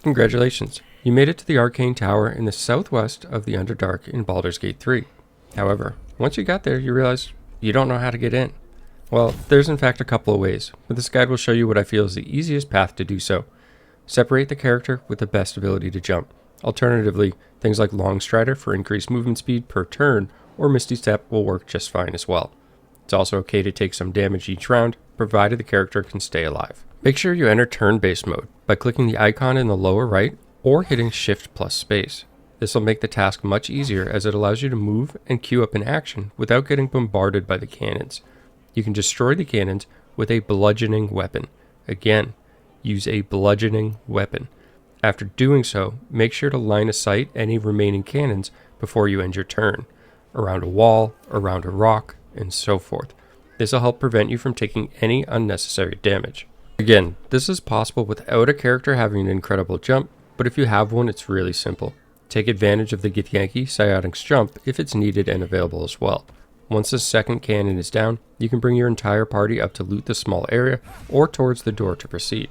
Congratulations, you made it to the Arcane Tower in the southwest of the Underdark in Baldur's Gate 3. However, once you got there, you realized you don't know how to get in. Well, there's in fact a couple of ways, but this guide will show you what I feel is the easiest path to do so. Separate the character with the best ability to jump. Alternatively, things like Long Strider for increased movement speed per turn, or Misty Step will work just fine as well. It's also okay to take some damage each round, provided the character can stay alive. Make sure you enter turn-based mode by clicking the icon in the lower right or hitting Shift plus space. This will make the task much easier as it allows you to move and queue up an action without getting bombarded by the cannons. You can destroy the cannons with a bludgeoning weapon. Again, use a bludgeoning weapon. After doing so, make sure to line of sight any remaining cannons before you end your turn, around a wall, around a rock, and so forth. This will help prevent you from taking any unnecessary damage. Again, this is possible without a character having an incredible jump, but if you have one, it's really simple. Take advantage of the Githyanki Psionics jump if it's needed and available as well. Once the second cannon is down, you can bring your entire party up to loot the small area or towards the door to proceed.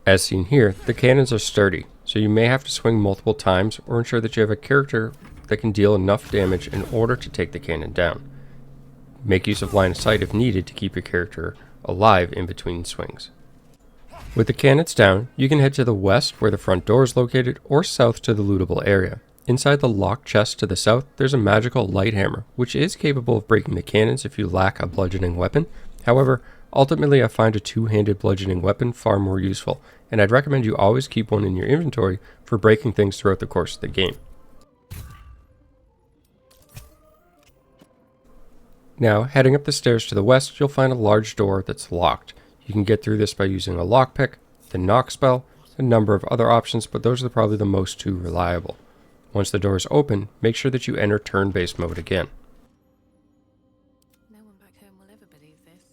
As seen here, the cannons are sturdy, so you may have to swing multiple times or ensure that you have a character that can deal enough damage in order to take the cannon down. Make use of line of sight if needed to keep your character alive in between swings. With the cannons down, you can head to the west where the front door is located or south to the lootable area. Inside the locked chest to the south, there's a magical light hammer, which is capable of breaking the cannons if you lack a bludgeoning weapon. However, ultimately I find a two-handed bludgeoning weapon far more useful, and I'd recommend you always keep one in your inventory for breaking things throughout the course of the game. Now, heading up the stairs to the west, you'll find a large door that's locked. You can get through this by using a lockpick, the knock spell, a number of other options, but those are probably the most two reliable. Once the door is open, make sure that you enter turn-based mode again. No one back home will ever believe this.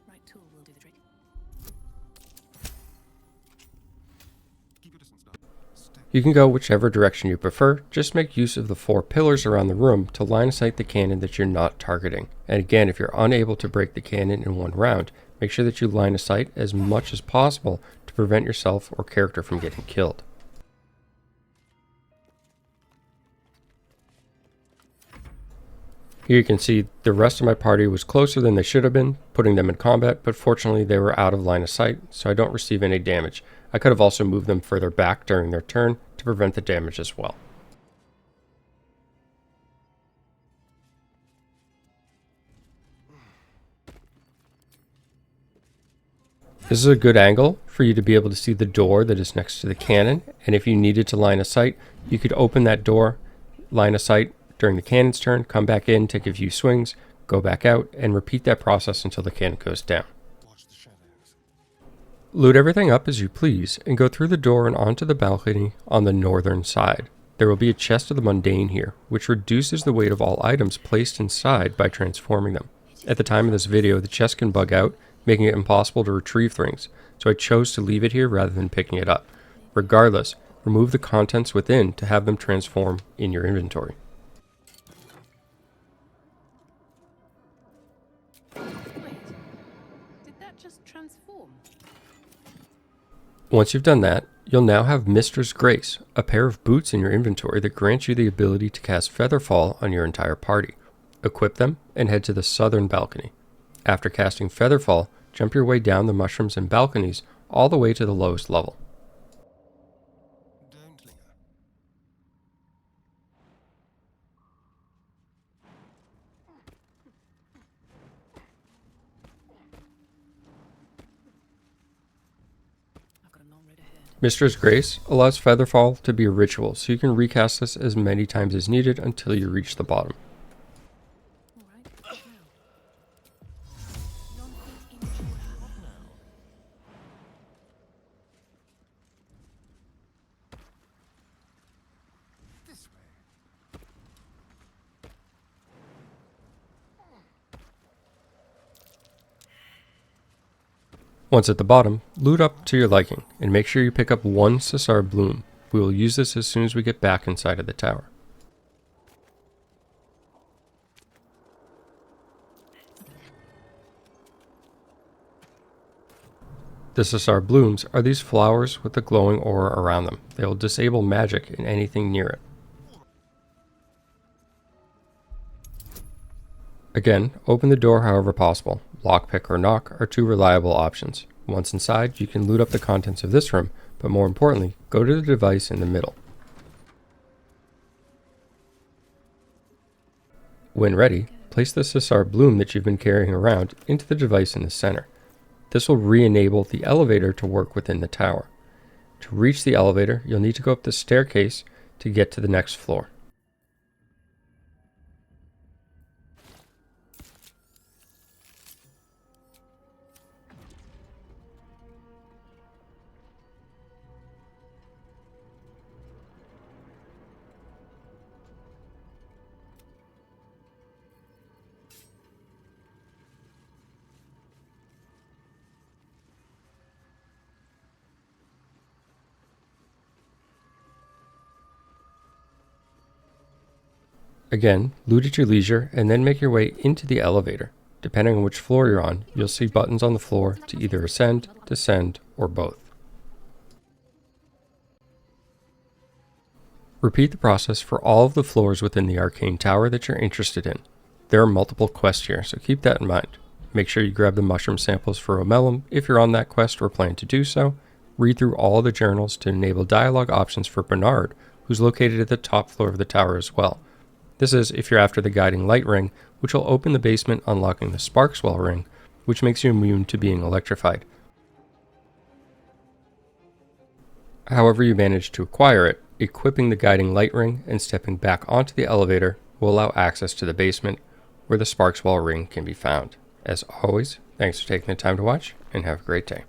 Right tool will do the trick. You can go whichever direction you prefer, just make use of the 4 pillars around the room to line of sight the cannon that you're not targeting. And again, if you're unable to break the cannon in one round, make sure that you line of sight as much as possible to prevent yourself or character from getting killed. Here you can see the rest of my party was closer than they should have been, putting them in combat, but fortunately they were out of line of sight, so I don't receive any damage. I could have also moved them further back during their turn to prevent the damage as well. This is a good angle for you to be able to see the door that is next to the cannon, and if you needed to line of sight, you could open that door, line of sight during the cannon's turn, come back in, take a few swings, go back out, and repeat that process until the cannon goes down. Loot everything up as you please, and go through the door and onto the balcony on the northern side. There will be a chest of the Mundane here, which reduces the weight of all items placed inside by transforming them. At the time of this video, the chest can bug out, making it impossible to retrieve things, so I chose to leave it here rather than picking it up. Regardless, remove the contents within to have them transform in your inventory. Wait, did that just transform? Once you've done that, you'll now have Mystra's Grace, a pair of boots in your inventory that grants you the ability to cast Featherfall on your entire party. Equip them and head to the southern balcony. After casting Featherfall, jump your way down the mushrooms and balconies all the way to the lowest level. I've got a long road ahead. Mystra's Grace allows Featherfall to be a ritual, so you can recast this as many times as needed until you reach the bottom. All right, now. Non-feet in shoulder. What now? This way. Once at the bottom, loot up to your liking, and make sure you pick up 1 Sussur Bloom. We will use this as soon as we get back inside of the tower. The Sussur Blooms are these flowers with a glowing aura around them. They will disable magic in anything near it. Again, open the door however possible. Lockpick or knock are two reliable options. Once inside, you can loot up the contents of this room, but more importantly, go to the device in the middle. When ready, place the Sussur Bloom that you've been carrying around into the device in the center. This will re-enable the elevator to work within the tower. To reach the elevator, you'll need to go up the staircase to get to the next floor. Again, loot at your leisure and then make your way into the elevator. Depending on which floor you're on, you'll see buttons on the floor to either ascend, descend, or both. Repeat the process for all of the floors within the Arcane Tower that you're interested in. There are multiple quests here, so keep that in mind. Make sure you grab the mushroom samples for Omelum if you're on that quest or plan to do so. Read through all the journals to enable dialogue options for Bernard, who's located at the top floor of the tower as well. This is if you're after the guiding light ring, which will open the basement, unlocking the Sparkswell ring, which makes you immune to being electrified. However you manage to acquire it, equipping the guiding light ring and stepping back onto the elevator will allow access to the basement, where the Sparkswell ring can be found. As always, thanks for taking the time to watch, and have a great day.